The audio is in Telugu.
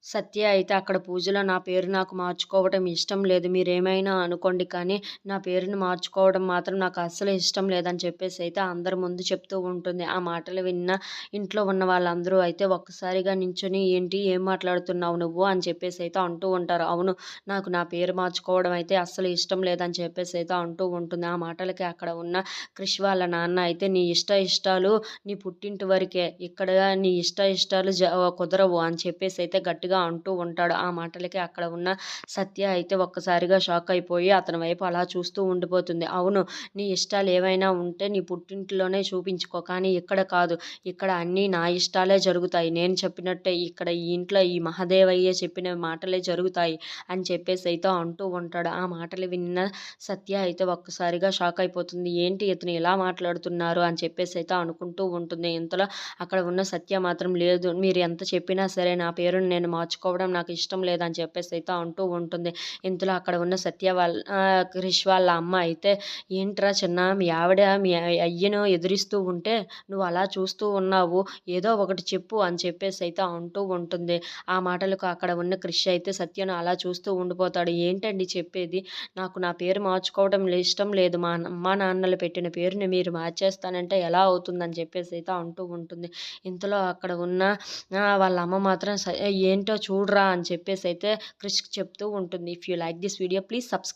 సత్య అయితే అక్కడ పూజలో నా పేరు నాకు మార్చుకోవటం ఇష్టం లేదు. మీరేమైనా అనుకోండి కానీ, నా పేరుని మార్చుకోవడం మాత్రం నాకు అస్సలు ఇష్టం లేదని చెప్పేసి అయితే అందరి ముందు చెప్తూ ఉంటుంది. ఆ మాటలు విన్న ఇంట్లో ఉన్న వాళ్ళందరూ అయితే ఒక్కసారిగా నించొని "ఏంటి? ఏం మాట్లాడుతున్నావు నువ్వు?" అని చెప్పేసి అయితే అంటూ ఉంటారు. అవును, నాకు నా పేరు మార్చుకోవడం అయితే అస్సలు ఇష్టం లేదని చెప్పేసి అయితే అంటూ ఉంటుంది. ఆ మాటలకి అక్కడ ఉన్న క్రిష్ వాళ్ళ నాన్న అయితే "నీ ఇష్టాలు నీ పుట్టింటి వరకే. ఇక్కడ నీ ఇష్టాలు కుదరవు" అని చెప్పేసి అయితే గట్టిగా అంటూ ఉంటాడు. ఆ మాటలకి అక్కడ ఉన్న సత్య అయితే ఒక్కసారిగా షాక్ అయిపోయి అతని వైపు అలా చూస్తూ ఉండిపోతుంది. అవును, నీ ఇష్టాలు ఏవైనా ఉంటే నీ పుట్టింట్లోనే చూపించుకో. కానీ ఇక్కడ కాదు. ఇక్కడ అన్నీ నా ఇష్టాలే జరుగుతాయి. నేను చెప్పినట్టే ఇక్కడ ఈ ఇంట్లో ఈ మహాదేవయ్య చెప్పిన మాటలే జరుగుతాయి అని చెప్పేసి అయితే అంటూ ఉంటాడు. ఆ మాటలు విన్న సత్య అయితే ఒక్కసారిగా షాక్ అయిపోతుంది. ఏంటి ఇతను ఇలా మాట్లాడుతున్నారు అని చెప్పేసి అయితే అనుకుంటూ ఉంటుంది. ఇంతలో అక్కడ ఉన్న సత్య మాత్రం లేదు, మీరు ఎంత చెప్పినా సరే నా పేరుని నేను మార్చుకోవడం నాకు ఇష్టం లేదని చెప్పేసి అయితే అంటూ ఉంటుంది. ఇంతలో అక్కడ ఉన్న సత్య వాళ్ళ క్రిష్ వాళ్ళ అమ్మ అయితే ఏంట్రా చిన్న, మీ ఆవిడ మీ అయ్యను ఎదిరిస్తూ ఉంటే నువ్వు అలా చూస్తూ ఉన్నావు, ఏదో ఒకటి చెప్పు అని చెప్పేసి అయితే అంటూ ఉంటుంది. ఆ మాటలకు అక్కడ ఉన్న క్రిష్ అయితే సత్యను అలా చూస్తూ ఉండిపోతాడు. ఏంటండి చెప్పేది? నాకు నా పేరు మార్చుకోవడం ఇష్టం లేదు. మా అమ్మా నాన్నలు పెట్టిన పేరుని మీరు మార్చేస్తానంటే ఎలా అవుతుందని చెప్పేసి అయితే అంటూ ఉంటుంది. ఇంతలో అక్కడ ఉన్న వాళ్ళ అమ్మ మాత్రం ఏంటో చూడరా అని చెప్పేసి అయితే క్రిష్‌కి చెప్తూ ఉంటుంది. If you like this video please subscribe.